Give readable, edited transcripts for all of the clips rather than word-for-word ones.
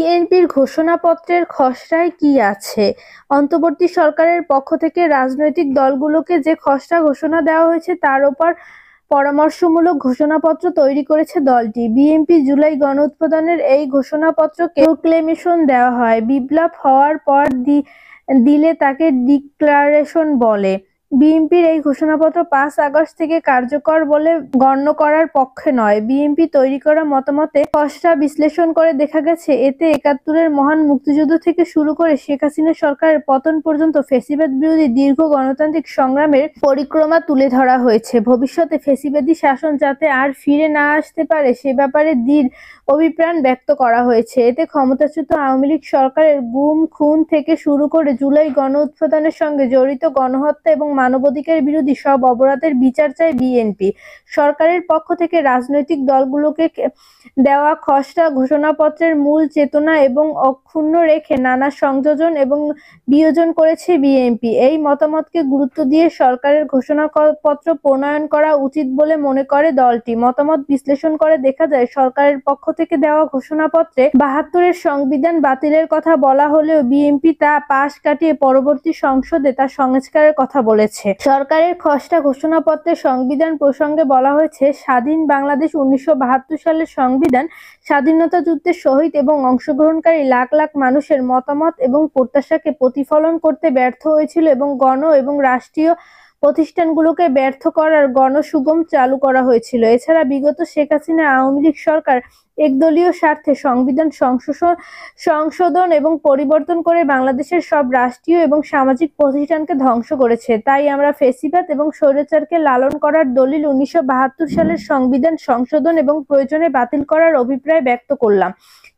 বিএনপির ঘোষণাপত্রের খসড়ায় কি আছে? অন্তর্বর্তী সরকারের পক্ষ থেকে রাজনৈতিক দলগুলোকে যে খসড়া ঘোষণা দেওয়া হয়েছে তার ওপর পরামর্শমূলক ঘোষণাপত্র তৈরি করেছে দলটি। বিএনপি জুলাই গণঅভ্যুত্থানের এই ঘোষণাপত্রকে প্রোক্লেমেশন দেওয়া হয়। বিপ্লব হওয়ার পর দিলে তাকে ডিক্লারেশন বলে। বিএনপির এই ঘোষণাপত্র ৫ আগস্ট থেকে কার্যকর বলে গণ্য করার পক্ষে নয়। বিএনপি তৈরি করা মতামতে খসড়া বিশ্লেষণ করে দেখা গেছে, এতে ৭১-এর মহান মুক্তিযুদ্ধ থেকে শুরু করে শেখ হাসিনা সরকারের পতন পর্যন্ত ফ্যাসিবাদ বিরোধী দীর্ঘ গণতান্ত্রিক সংগ্রামের পরিক্রমা তুলে ধরা হয়েছে। ভবিষ্যতে ফ্যাসিবাদী শাসন যাতে আর ফিরে না আসতে পারে সে ব্যাপারে দৃঢ় অভিপ্রায় ব্যক্ত করা হয়েছে। এতে ক্ষমতাচ্যুত আওয়ামী লীগ সরকারের গুম, খুন থেকে শুরু করে জুলাই গণঅভ্যুত্থানের সঙ্গে জড়িত গণহত্যা এবং মানবাধিকার বিরোধী সব অপরাধের বিচার চায় বিএনপি। সরকারের পক্ষ থেকে রাজনৈতিক দলগুলোকে দেওয়া খসড়া ঘোষণাপত্রের মূল চেতনা এবং অক্ষুণ্ণ রেখে নানা সংযোজন এবং বিয়োজন করেছে বিএনপি। এই মতামতকে গুরুত্ব দিয়ে সরকারের ঘোষণাপত্র প্রণয়ন করা উচিত বলে মনে করে দলটি। মতামত বিশ্লেষণ করে দেখা যায়, সরকারের পক্ষ থেকে দেওয়া ঘোষণাপত্রে ৭২-এর সংবিধান বাতিলের কথা বলা হলেও বিএনপি তা পাশ কাটিয়ে পরবর্তী সংসদে তা সংস্কারের কথা বলেছে। সরকারের খসড়া ঘোষণাপত্রে সংবিধান প্রসঙ্গে বলা হয়েছে, স্বাধীন বাংলাদেশ ১৯৭২ সালের সংবিধান স্বাধীনতা যুদ্ধে শহীদ এবং অংশগ্রহণকারী লাখ লাখ মানুষের মতামত এবং প্রত্যাশাকে প্রতিফলন করতে ব্যর্থ হয়েছিল এবং গণ এবং রাষ্ট্রীয় প্রতিষ্ঠানগুলোকে ব্যর্থ করার গণসুগম চালু করা হয়েছিল। এছাড়া বিগত শেখ হাসিনা আওয়ামী লীগ সরকার একদলীয় স্বার্থে সংবিধান সংশোধন এবং পরিবর্তন করে বাংলাদেশের সব রাষ্ট্রীয় এবং সামাজিক প্রতিষ্ঠানকে ধ্বংস করেছে। তাই আমরা ফ্যাসিবাদ এবং স্বৈরাচারকে লালন করার দলিল ১৯৭২ সালের সংবিধান সংশোধন এবং প্রয়োজনে বাতিল করার অভিপ্রায় ব্যক্ত করলাম।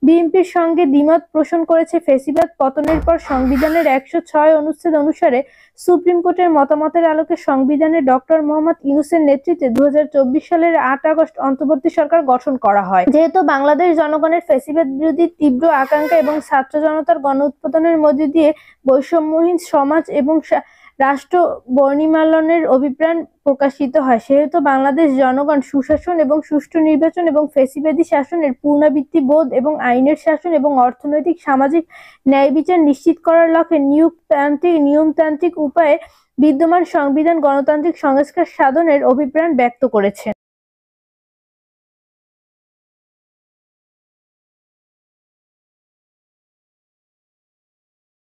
বিএনপির সঙ্গে দ্বিমত পোষণ করেছে ফ্যাসিবাদ পতনের পর সংবিধানের ১০৬ অনুচ্ছেদ অনুসারে সুপ্রিম কোর্টের মতামতের আলোকে সংবিধানে ডক্টর মোহাম্মদ ইউনূসের নেতৃত্বে ২০২৪ সালের ৮ আগস্ট অন্তর্বর্তী সরকার গঠন করা হয়। যেহেতু বাংলাদেশ জনগণের ফ্যাসিবাদ বিরোধী তীব্র আকাঙ্ক্ষা এবং ছাত্র জনতার গণউত্থানের মধ্য দিয়ে বৈষম্যহীন সমাজ এবং রাষ্ট্র বর্ণিমালনের অভিপ্রায় প্রকাশিত হয়, সেহেতু বাংলাদেশ জনগণ সুশাসন এবং সুষ্ঠু নির্বাচন এবং ফ্যাসিবাদী শাসনের পুনরাবৃত্তি বোধ এবং আইনের শাসন এবং অর্থনৈতিক সামাজিক ন্যায় বিচার নিশ্চিত করার লক্ষ্যে নিয়মতান্ত্রিক উপায়ে বিদ্যমান সংবিধান গণতান্ত্রিক সংস্কার সাধনের অভিপ্রায় ব্যক্ত করেছে।